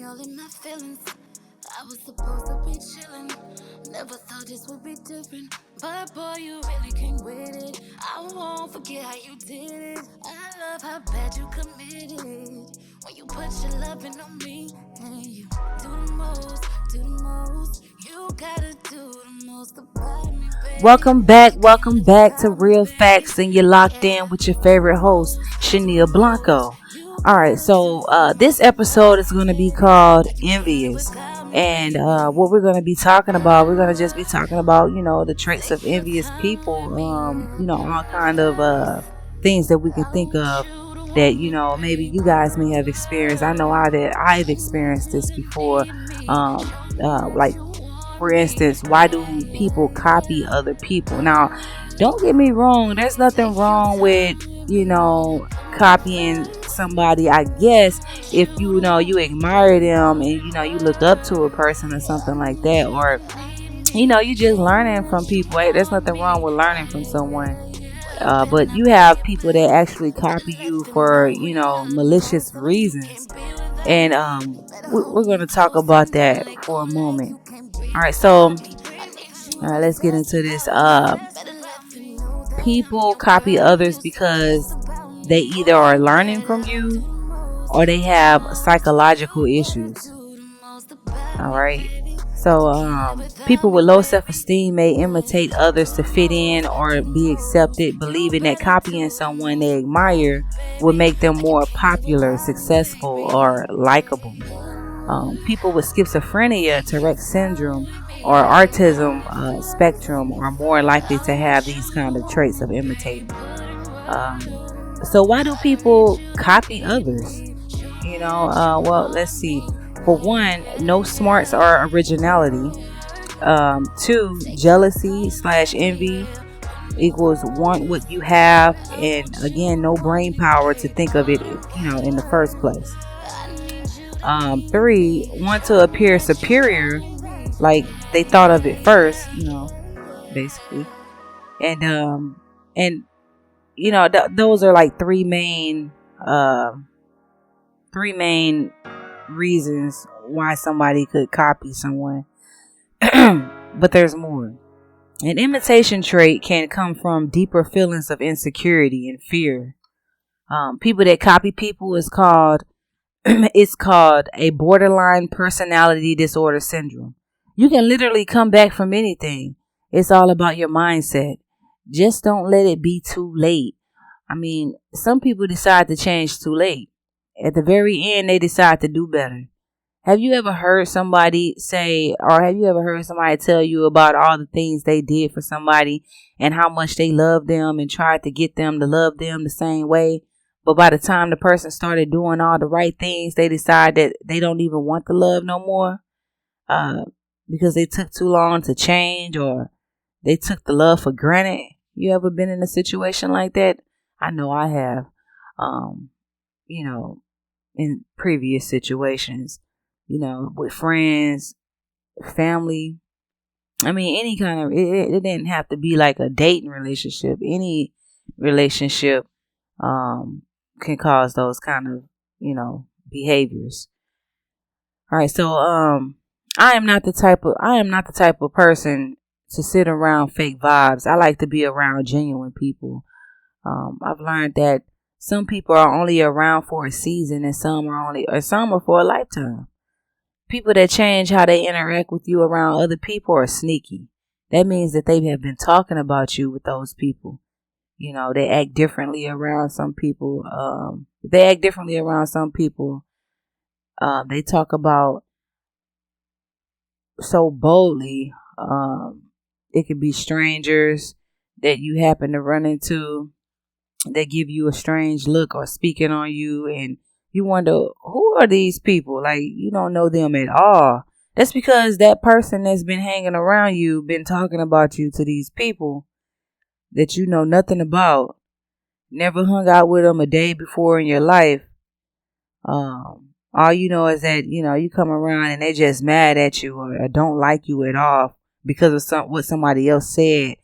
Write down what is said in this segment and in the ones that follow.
all in my feelings. I was supposed to be chillin'. Never thought this would be different. But boy, you really came with it. I won't forget how you did it. I love how bad you committed. When you put your loving on me. And you do the most, do the most. You gotta do the most about me, baby. Welcome back to Real Facts, and you're locked in with your favorite host, Shania Blanco. Alright, so this episode is going to be called Envious. And what we're going to be talking about, we're going to just be talking about, the traits of envious people, all kind of things that we can think of that, maybe you guys may have experienced. I know I've experienced this before. Like, for instance, why do people copy other people? Now, don't get me wrong, there's nothing wrong with, copying somebody, I guess, if you admire them and you look up to a person or something like that, or you just learning from people. Hey, there's nothing wrong with learning from someone, but you have people that actually copy you for malicious reasons, and we're going to talk about that for a moment. All right, so let's get into this. People copy others because they either are learning from you or they have psychological issues. All right. So people with low self-esteem may imitate others to fit in or be accepted, believing that copying someone they admire will make them more popular, successful, or likable. People with schizophrenia, Tourette's syndrome, or autism spectrum are more likely to have these kind of traits of imitating. So why do people copy others? Well, let's see. For one, no smarts or originality. 2, jealousy / envy equals want what you have, and again, no brain power to think of it, in the first place. 3, want to appear superior, like they thought of it first, basically. And those are like three main reasons why somebody could copy someone. But there's more. An imitation trait can come from deeper feelings of insecurity and fear. People that copy people is called it's called a borderline personality disorder syndrome. You can literally come back from anything. It's all about your mindset. Just don't let it be too late. I mean, some people decide to change too late. At the very end, they decide to do better. Have you ever heard somebody say, or have you ever heard somebody tell you about all the things they did for somebody and how much they loved them and tried to get them to love them the same way? But by the time the person started doing all the right things, they decide that they don't even want the love no more, because they took too long to change, or they took the love for granted. You ever been in a situation like that? I know I have. In previous situations, with friends, family. I mean, any kind of, it didn't have to be like a dating relationship. Any relationship can cause those kind of, behaviors. All right, so I am not the type of person to sit around fake vibes. I like to be around genuine people. I've learned that some people are only around for a season, and some are for a lifetime. People that change how they interact with you around other people are sneaky. That means that they have been talking about you with those people. They act differently around some people. They talk about so boldly. It could be strangers that you happen to run into. They give you a strange look or speaking on you, and you wonder, who are these people? Like, you don't know them at all. That's because that person that's been hanging around you, been talking about you to these people that you know nothing about, never hung out with them a day before in your life. All you know is that, you come around and they just mad at you or don't like you at all because of what somebody else said.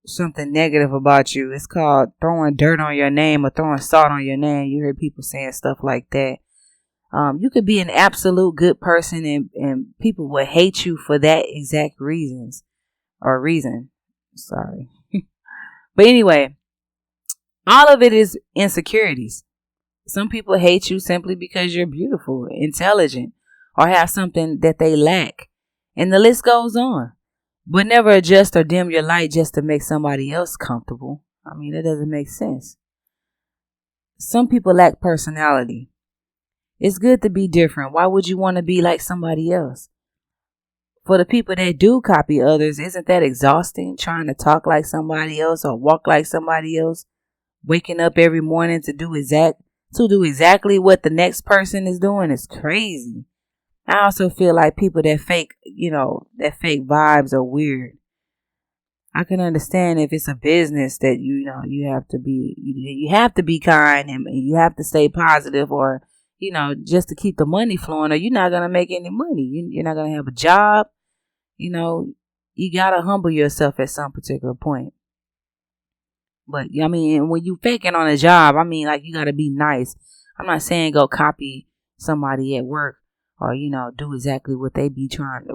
Something negative about you. It's called throwing dirt on your name or throwing salt on your name. You hear people saying stuff like that. You could be an absolute good person and people will hate you for that exact reason. Sorry. But anyway, all of it is insecurities. Some people hate you simply because you're beautiful, intelligent, or have something that they lack. And the list goes on. But never adjust or dim your light just to make somebody else comfortable. I mean, that doesn't make sense. Some people lack personality. It's good to be different. Why would you want to be like somebody else? For the people that do copy others, isn't that exhausting? Trying to talk like somebody else or walk like somebody else? Waking up every morning to do exactly what the next person is doing is crazy. I also feel like people that fake vibes are weird. I can understand if it's a business that you have to be kind and you have to stay positive, or just to keep the money flowing, or you're not gonna make any money. You're not gonna have a job. You gotta humble yourself at some particular point. But I mean, when you faking on a job, I mean, like, you gotta be nice. I'm not saying go copy somebody at work or do exactly what they be doing,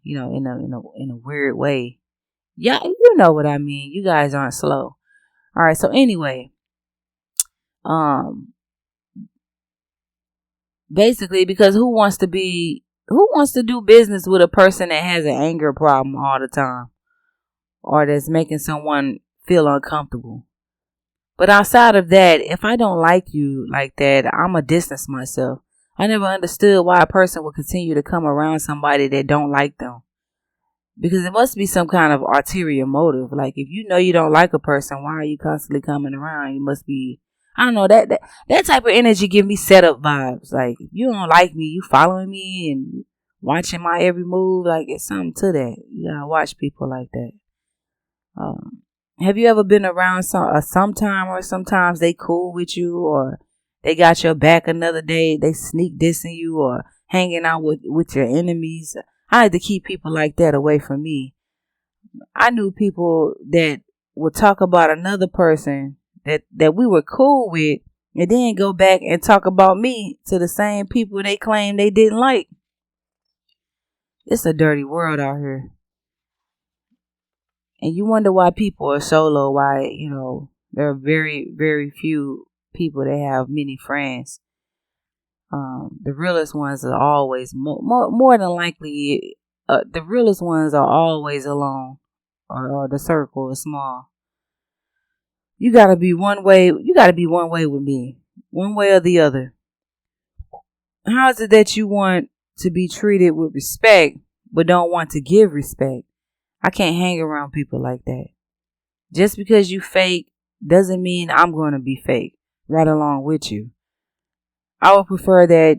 in a weird way. Yeah, you know what I mean. You guys aren't slow. All right. So anyway, basically, because who wants to do business with a person that has an anger problem all the time, or that's making someone feel uncomfortable? But outside of that, if I don't like you like that, I'ma distance myself. I never understood why a person would continue to come around somebody that don't like them. Because it must be some kind of ulterior motive. Like, if you know you don't like a person, why are you constantly coming around? You must be, I don't know, that type of energy give me setup vibes. Like, if you don't like me, you following me and watching my every move. Like, it's something to that. You gotta watch people like that. Have you ever been around sometime, or sometimes they cool with you, or they got your back another day, they sneak dissing you, or hanging out with your enemies? I had to keep people like that away from me. I knew people that would talk about another person that we were cool with, and then go back and talk about me to the same people they claimed they didn't like. It's a dirty world out here. And you wonder why people are solo, why, there are very, very few people that have many friends. The realest ones are always more than likely. The realest ones are always alone, or the circle is small. You gotta be one way. You gotta be one way with me, one way or the other. How is it that you want to be treated with respect, but don't want to give respect? I can't hang around people like that. Just because you fake doesn't mean I'm going to be fake right along with you. I would prefer that,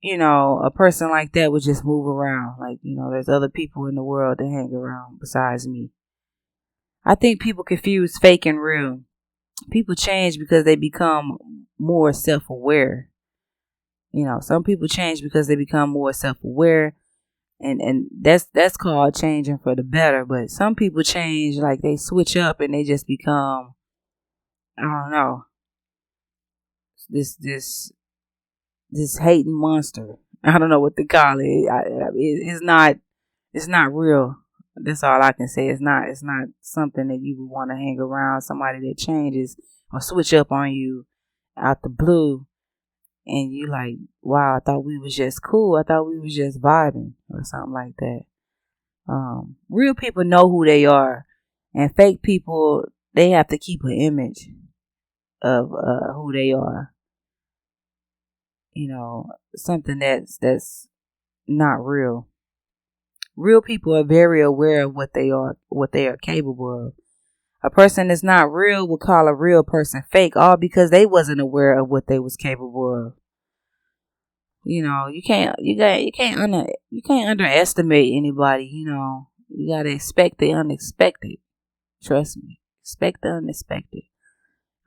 a person like that would just move around. Like, there's other people in the world that hang around besides me. I think people confuse fake and real. People change because they become more self-aware. Some people change because they become more self-aware. And that's called changing for the better. But some people change, like they switch up and they just become, I don't know, this hating monster. I don't know what to call it. It's not real. That's all I can say. It's not something that you would want to hang around somebody that changes or switch up on you out the blue. And you like, wow, I thought we was just cool. I thought we was just vibing or something like that. Real people know who they are, and fake people, they have to keep an image of who they are. Something that's not real. Real people are very aware of what they are capable of. A person that's not real will call a real person fake, all because they wasn't aware of what they was capable of. You can't underestimate anybody. You gotta expect the unexpected. Trust me, expect the unexpected.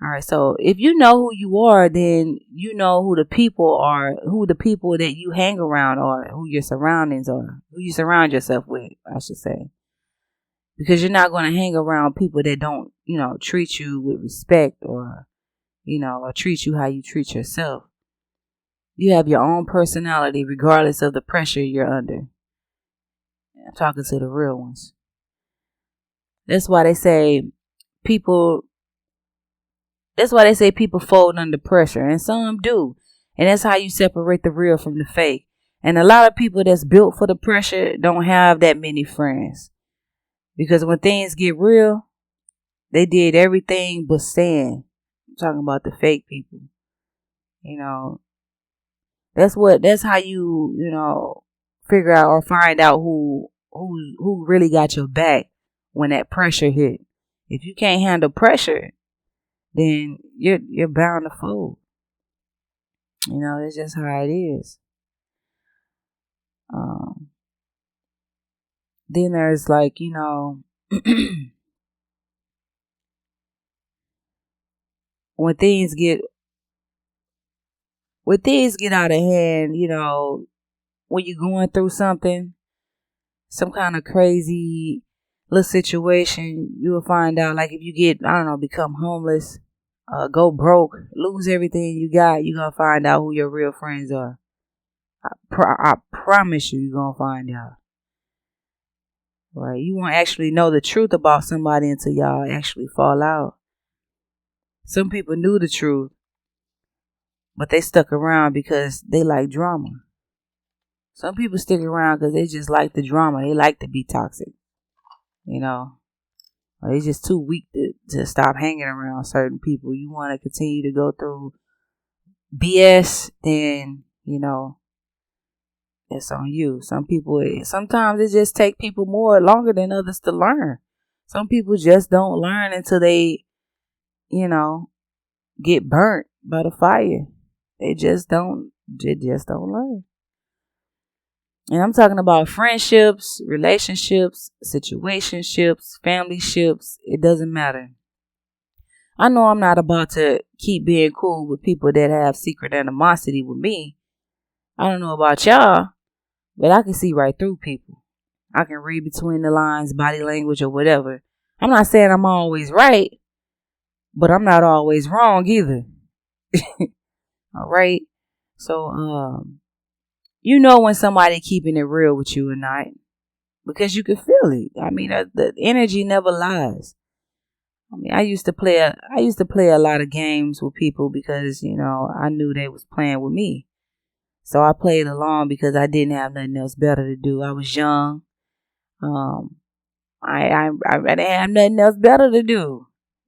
All right, so if you know who you are, then you know who the people are, who the people that you hang around are, who your surroundings are, who you surround yourself with, I should say. Because you're not going to hang around people that don't, treat you with respect, or, or treat you how you treat yourself. You have your own personality regardless of the pressure you're under. I'm talking to the real ones. That's why they say people fold under pressure, and some do. And that's how you separate the real from the fake. And a lot of people that's built for the pressure don't have that many friends. Because when things get real, they did everything but stand. I'm talking about the fake people. That's how you figure out or find out who really got your back when that pressure hit. If you can't handle pressure, then you're bound to fold. That's just how it is. Then there's when things get out of hand, when you're going through something, some kind of crazy little situation, you'll find out, like if you become homeless, go broke, lose everything you got, you're going to find out who your real friends are. I promise you're going to find out. Right? You won't actually know the truth about somebody until y'all actually fall out. Some people knew the truth, but they stuck around because they like drama. Some people stick around because they just like the drama. They like to be toxic. Or they're just too weak to stop hanging around certain people. You want to continue to go through BS, then, it's on you. Sometimes it just take people longer than others to learn. Some people just don't learn until they, get burnt by the fire. They just don't learn. And I'm talking about friendships, relationships, situationships, family ships. It doesn't matter. I know I'm not about to keep being cool with people that have secret animosity with me. I don't know about y'all, but I can see right through people. I can read between the lines, body language, or whatever. I'm not saying I'm always right, but I'm not always wrong either. All right. So, when somebody keeping it real with you or not, because you can feel it. I mean, the energy never lies. I mean, I used to play a lot of games with people because, I knew they was playing with me. So I played along because I didn't have nothing else better to do. I was young. I didn't have nothing else better to do.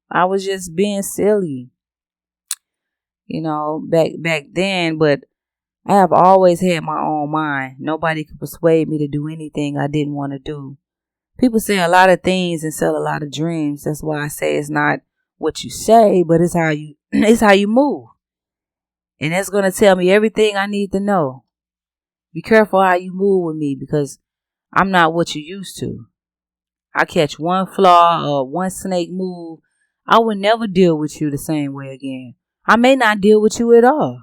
I was just being silly, back then. But I have always had my own mind. Nobody could persuade me to do anything I didn't want to do. People say a lot of things and sell a lot of dreams. That's why I say it's not what you say, but it's how you move. And that's going to tell me everything I need to know. Be careful how you move with me because I'm not what you used to. I catch one flaw or one snake move, I would never deal with you the same way again. I may not deal with you at all.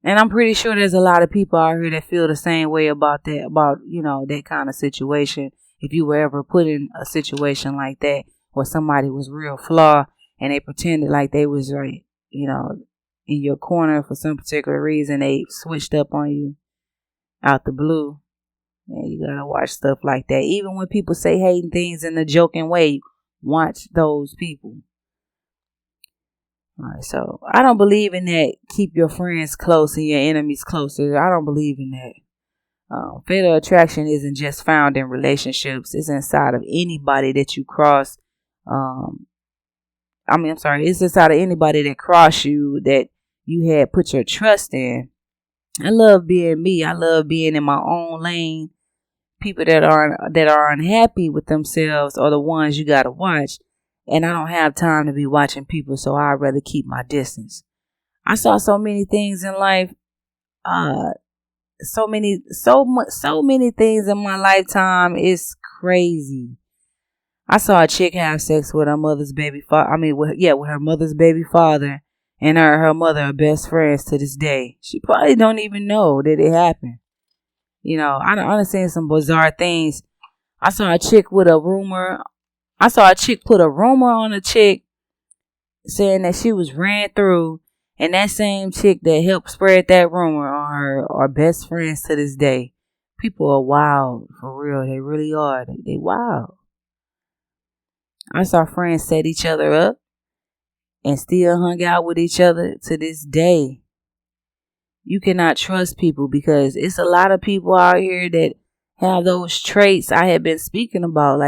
And I'm pretty sure there's a lot of people out here that feel the same way about that kind of situation. If you were ever put in a situation like that where somebody was real flawed and they pretended like they was right, in your corner for some particular reason, they switched up on you out the blue. And you gotta watch stuff like that. Even when people say hating things in a joking way, watch those people. Alright, so I don't believe in that. Keep your friends close and your enemies closer. I don't believe in that. Fatal attraction isn't just found in relationships. It's inside of anybody that you cross. It's inside of anybody that crossed you that you had put your trust in. I love being me. I love being in my own lane. People that are unhappy with themselves are the ones you gotta watch. And I don't have time to be watching people, so I'd rather keep my distance. I saw so many things in life. So many things in my lifetime. It's crazy. I saw a chick have sex with her mother's baby father. With her mother's baby father, and her mother are best friends to this day. She probably don't even know that it happened. I done seen some bizarre things. I saw a chick put a rumor on a chick saying that she was ran through And that same chick that helped spread that rumor are best friends to this day. People are wild, for real. They really are. They wild. I saw friends set each other up and still hung out with each other to this day. You cannot trust people because it's a lot of people out here that have those traits I have been speaking about.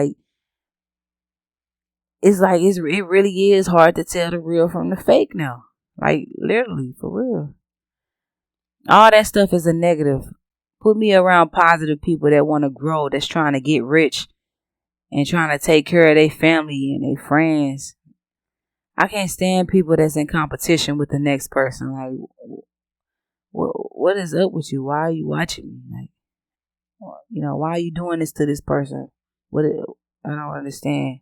It really is hard to tell the real from the fake now. Like, literally, for real. All that stuff is a negative. Put me around positive people that want to grow, that's trying to get rich and trying to take care of their family and their friends. I can't stand people that's in competition with the next person. Like, what is up with you? Why are you watching me? Like, why are you doing this to this person? I don't understand.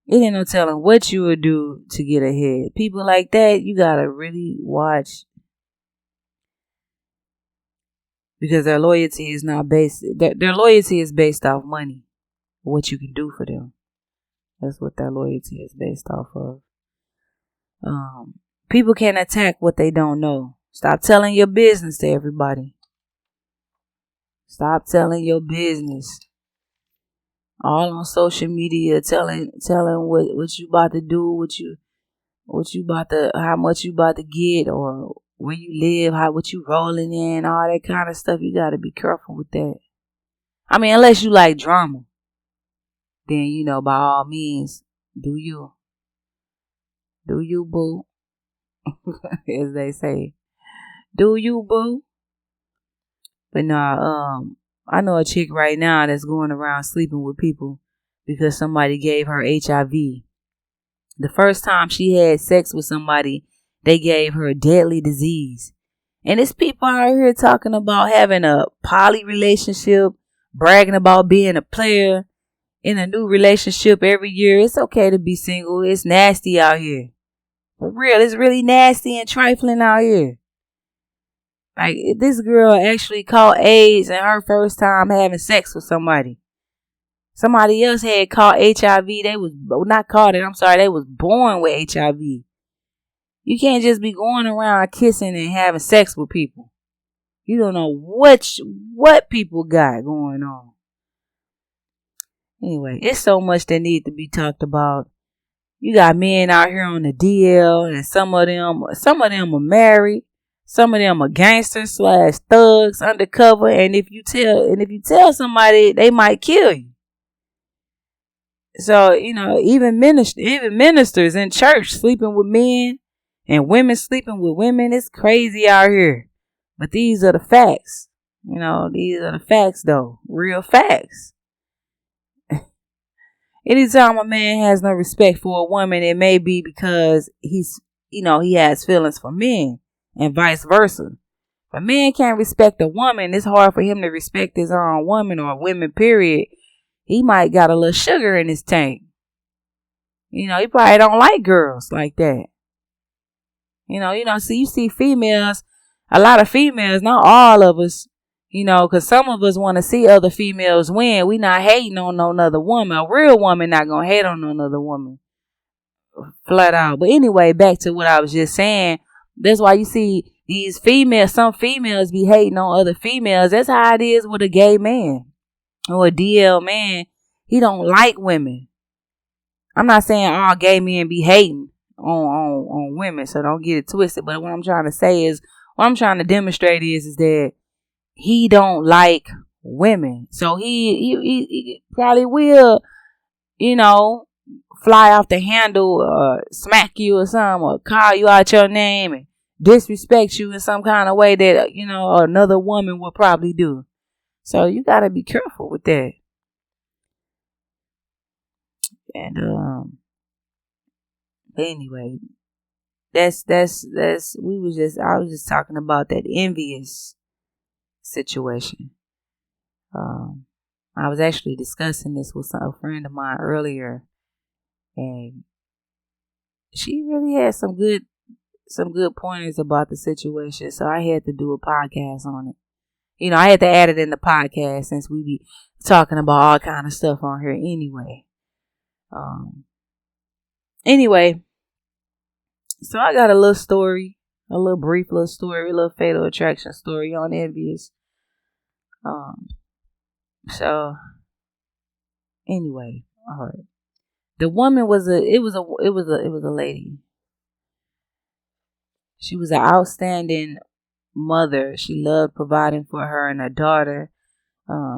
It ain't no telling what you would do to get ahead. People like that, you gotta really watch, because their loyalty is not based. Their loyalty is based off money, what you can do for them. That's what their loyalty is based off of. People can't attack what they don't know. Stop telling your business to everybody. Stop telling your business. All on social media, telling what you about to do, how much you about to get, or where you live, what you rolling in, all that kind of stuff. You gotta be careful with that. I mean, unless you like drama, then by all means, do you boo, as they say, do you boo. But nah, I know a chick right now that's going around sleeping with people because somebody gave her HIV. The first time she had sex with somebody, they gave her a deadly disease. And it's people out here talking about having a poly relationship, bragging about being a player in a new relationship every year. It's okay to be single. It's nasty out here. For real, it's really nasty and trifling out here. Like, this girl actually caught AIDS in her first time having sex with somebody. Somebody else had caught HIV. They was born with HIV. You can't just be going around kissing and having sex with people. You don't know what people got going on. Anyway, it's so much that need to be talked about. You got men out here on the DL, and some of them are married. Some of them are gangsters / thugs undercover, and if you tell somebody, they might kill you. So, even ministers in church sleeping with men and women sleeping with women. It's crazy out here. But these are the facts. These are the facts though. Real facts. Anytime a man has no respect for a woman, it may be because he has feelings for men, and vice versa. If a man can't respect a woman, it's hard for him to respect his own woman or women, period. He might got a little sugar in his tank. He probably don't like girls like that. So you see females, a lot of females, not all of us, because some of us want to see other females win. We not hating on no other woman. A real woman not going to hate on no other woman. Flat out. But anyway, back to what I was just saying. That's why you see these females, some females be hating on other females. That's how it is with a gay man or a DL man. He don't like women. I'm not saying all gay men be hating on women, so don't get it twisted. But what I'm trying to say is, what I'm trying to demonstrate is that he don't like women. So he probably will, fly off the handle or smack you or something, or call you out your name and disrespect you in some kind of way that, another woman would probably do. So you got to be careful with that. And, but anyway, I was just talking about that Envious situation. I was actually discussing this with a friend of mine earlier, and she really had some good pointers about the situation. So I had to do a podcast on it. I had to add it in the podcast since we be talking about all kind of stuff on here anyway. So I got a little story, a little brief little story, a little fatal attraction story on Envious. Um, so anyway, all right. The woman was a lady. She was an outstanding mother. She loved providing for her and her daughter.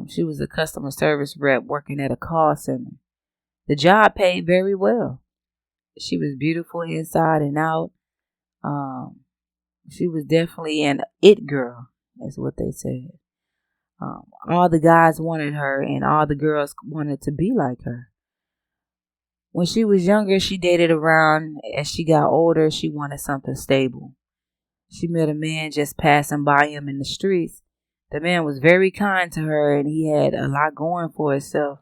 She was a customer service rep working at a call center. The job paid very well. She was beautiful inside and out. Um, she was definitely an it girl, is what they said. All the guys wanted her, and all the girls wanted to be like her. When she was younger, she dated around. As she got older, she wanted something stable. She met a man just passing by him in the streets. The man was very kind to her, and he had a lot going for himself.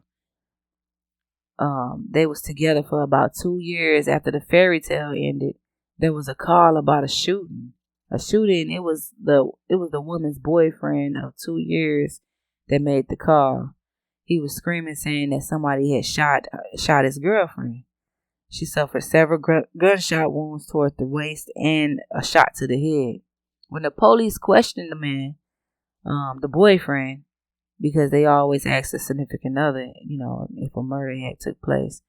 They was together for about 2 years. After the fairy tale ended, there was a call about a shooting. It was the woman's boyfriend of 2 years that made the call. He was screaming, saying that somebody had shot his girlfriend. She suffered several gunshot wounds toward the waist and a shot to the head. When the police questioned the man, the boyfriend, because they always ask the significant other, if a murder had took place.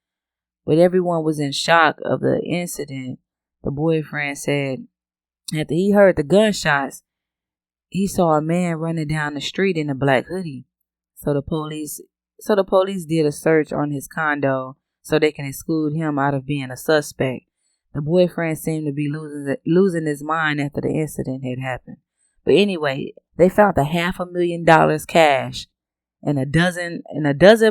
But everyone was in shock of the incident. The boyfriend said after he heard the gunshots, he saw a man running down the street in a black hoodie. So the police did a search on his condo so they can exclude him out of being a suspect. The boyfriend seemed to be losing his mind after the incident had happened. But anyway, they found $500,000 cash and a dozen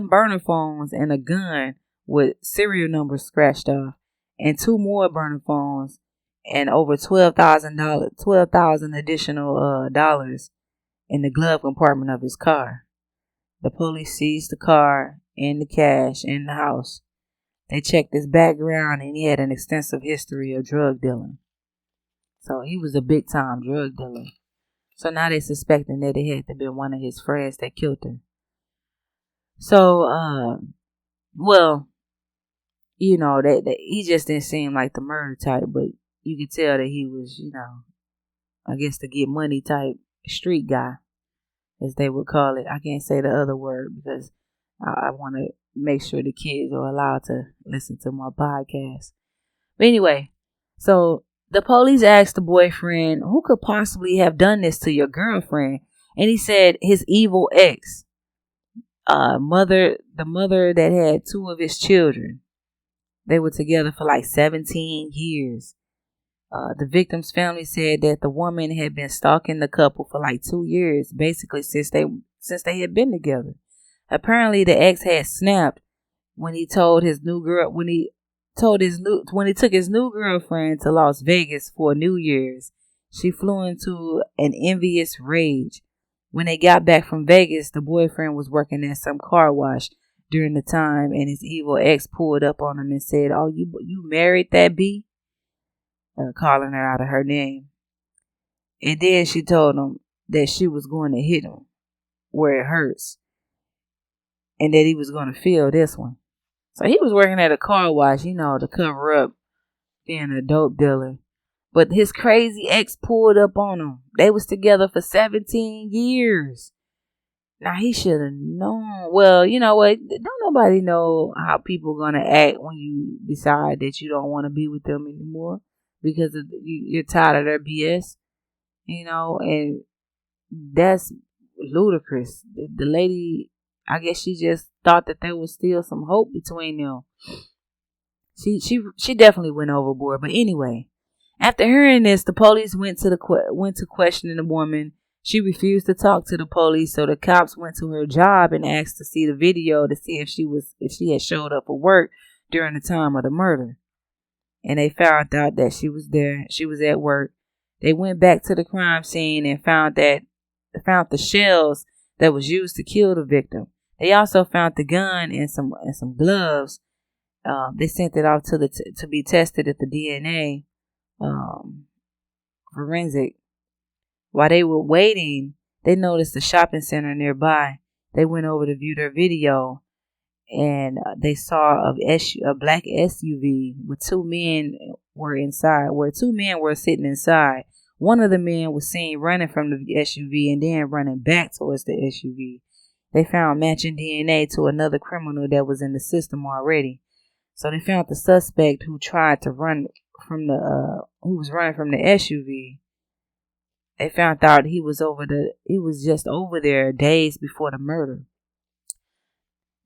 burner phones and a gun with serial numbers scratched off, and 2 more burner phones and over $12,000 additional dollars in the glove compartment of his car. The police seized the car and the cash in the house. They checked his background, and he had an extensive history of drug dealing. So he was a big time drug dealer. So now they're suspecting that it had to be one of his friends that killed her. So, that he just didn't seem like the murder type, but you could tell that he was, I guess the get money type street guy, as they would call it. I can't say the other word because I want to make sure the kids are allowed to listen to my podcast. But anyway, so the police asked the boyfriend, who could possibly have done this to your girlfriend? And he said his evil ex, the mother that had 2 of his children. They were together for like 17 years. The victim's family said that the woman had been stalking the couple for like 2 years, basically since they had been together. Apparently, the ex had snapped when he took his new girlfriend to Las Vegas for New Year's. She flew into an envious rage. When they got back from Vegas, the boyfriend was working at some car wash during the time, and his evil ex pulled up on him and said, "Oh, you married that B?" Calling her out of her name. And then she told him that she was going to hit him where it hurts, and that he was going to feel this one. So he was working at a car wash, to cover up being a dope dealer. But his crazy ex pulled up on him. They was together for 17 years. Now he should have known. Well, you know what? Don't nobody know how people gonna act when you decide that you don't want to be with them anymore because you're tired of their BS. And that's ludicrous. The lady, I guess she just thought that there was still some hope between them. She definitely went overboard. But anyway, after hearing this, the police went to questioning the woman. She refused to talk to the police, so the cops went to her job and asked to see the video to see if she had showed up for work during the time of the murder. And they found out that she was there. She was at work. They went back to the crime scene and found the shells that was used to kill the victim. They also found the gun and some gloves. They sent it off to be tested at the DNA forensic. While they were waiting, they noticed a shopping center nearby. They went over to view their video, and they saw a black SUV with 2 men were inside, where two men were sitting inside. One of the men was seen running from the SUV and then running back towards the SUV. They found matching DNA to another criminal that was in the system already. So they found the suspect who tried to run from who was running from the SUV. They found out he was just over there days before the murder.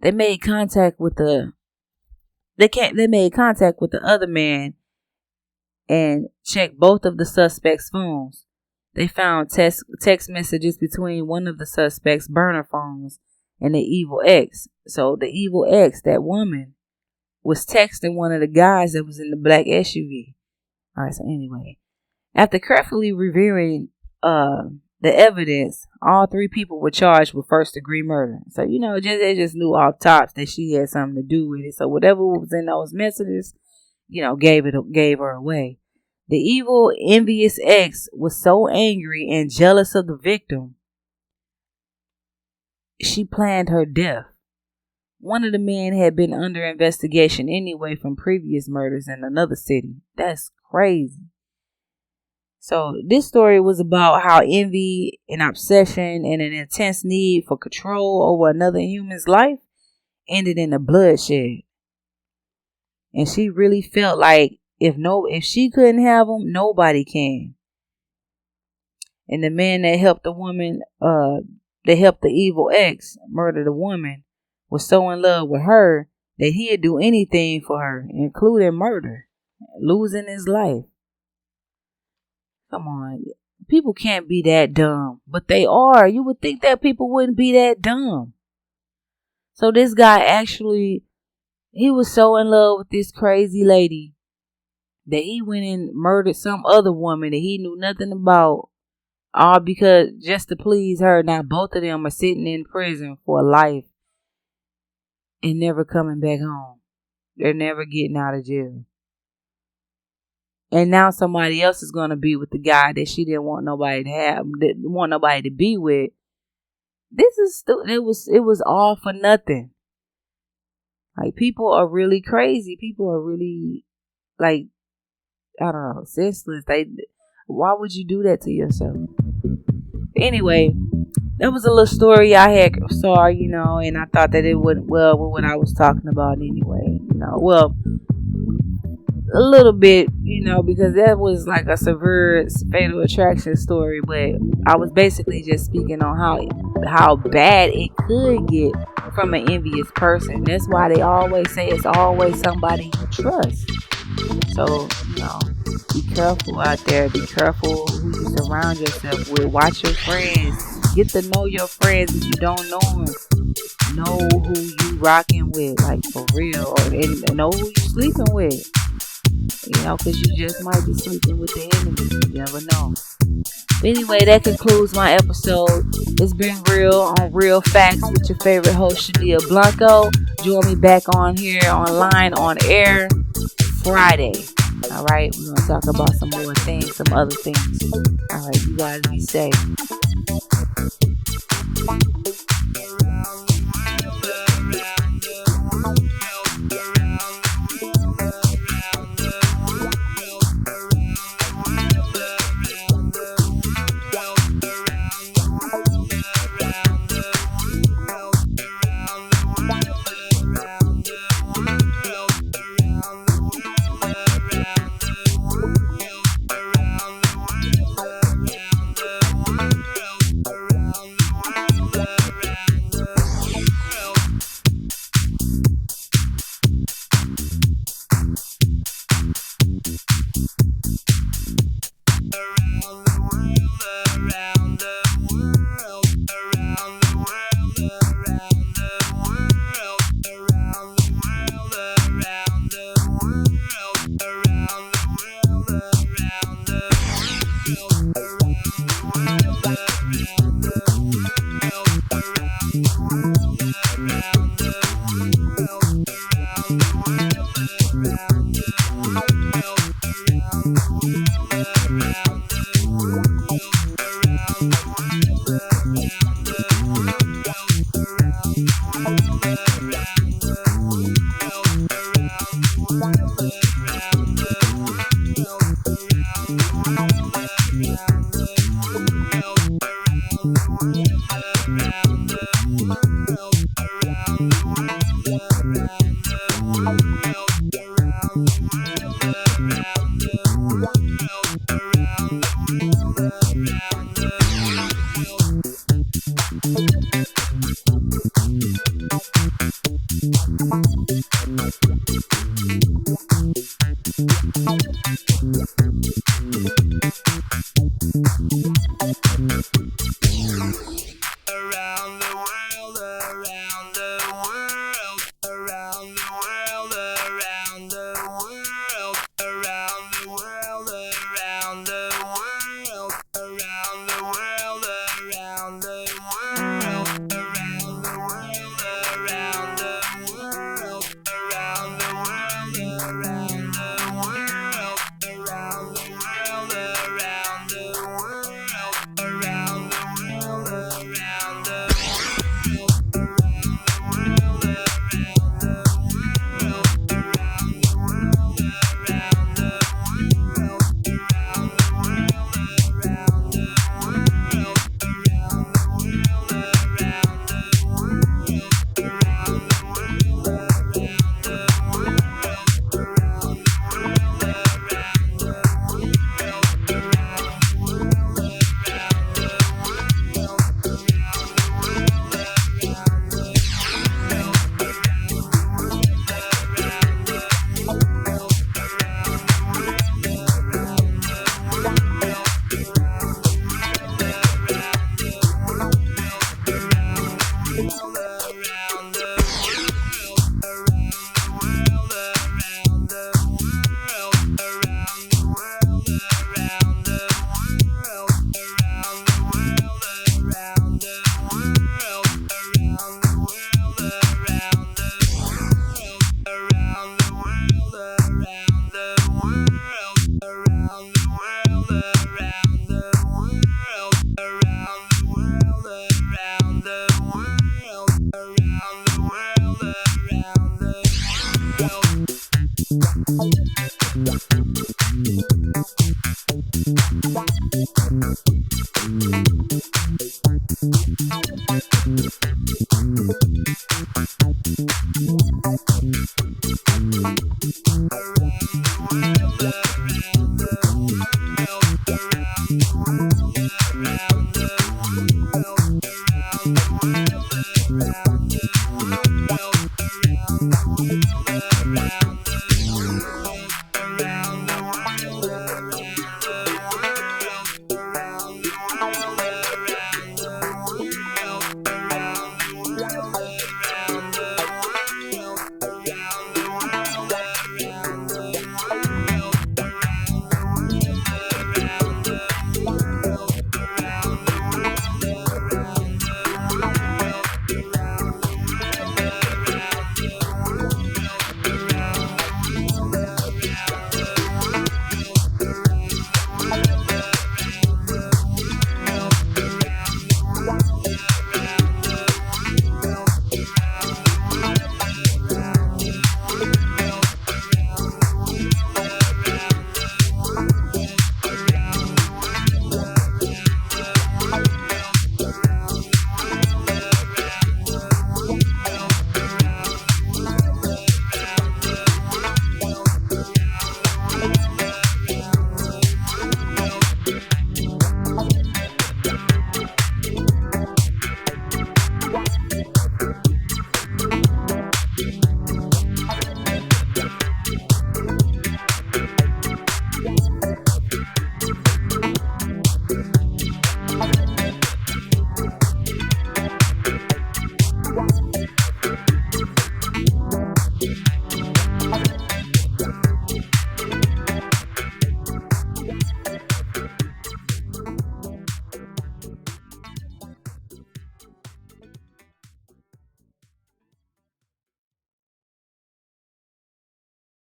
They made contact with the other man and checked both of the suspects' phones. They found text messages between one of the suspects' burner phones and the evil ex. So the evil ex, that woman, was texting one of the guys that was in the black SUV. Alright, so anyway, after carefully reviewing the evidence, all three people were charged with first-degree murder. So, they just knew off tops that she had something to do with it. So whatever was in those messages, gave her away. The evil, envious ex was so angry and jealous of the victim, she planned her death. One of the men had been under investigation anyway from previous murders in another city. That's crazy. So this story was about how envy, an obsession, and an intense need for control over another human's life ended in a bloodshed. And she really felt like if she couldn't have him, nobody can. And the man that helped the woman, that helped the evil ex murder the woman, was so in love with her that he'd do anything for her, including murder, losing his life. Come on. People can't be that dumb, but they are. You would think that people wouldn't be that dumb. So this guy he was so in love with this crazy lady that he went and murdered some other woman that he knew nothing about, all because just to please her. Now both of them are sitting in prison for life and never coming back home. They're never getting out of jail. And now somebody else is going to be with the guy that she didn't want nobody to be with. This is it was all for nothing. Like, people are really crazy. People are really, like, I don't know, senseless. Why would you do that to yourself? Anyway, that was a little story I had saw, and I thought that it went well with what I was talking about anyway. Well, a little bit, because that was like a severe fatal attraction story, but I was basically just speaking on how bad it could get from an envious person. That's why they always say it's always somebody you trust. So, be careful out there. Be careful who you surround yourself with. Watch your friends. Get to know your friends if you don't know them. Know who you rocking with, like, for real, and know who you sleeping with. Because you just might be sleeping with the enemy. You never know. Anyway, that concludes my episode. It's been real on Real Facts with your favorite host, Shadia Blanco. Join me back on here, online, on air, Friday. Alright, we're going to talk about some more things, some other things. Alright, you guys be safe.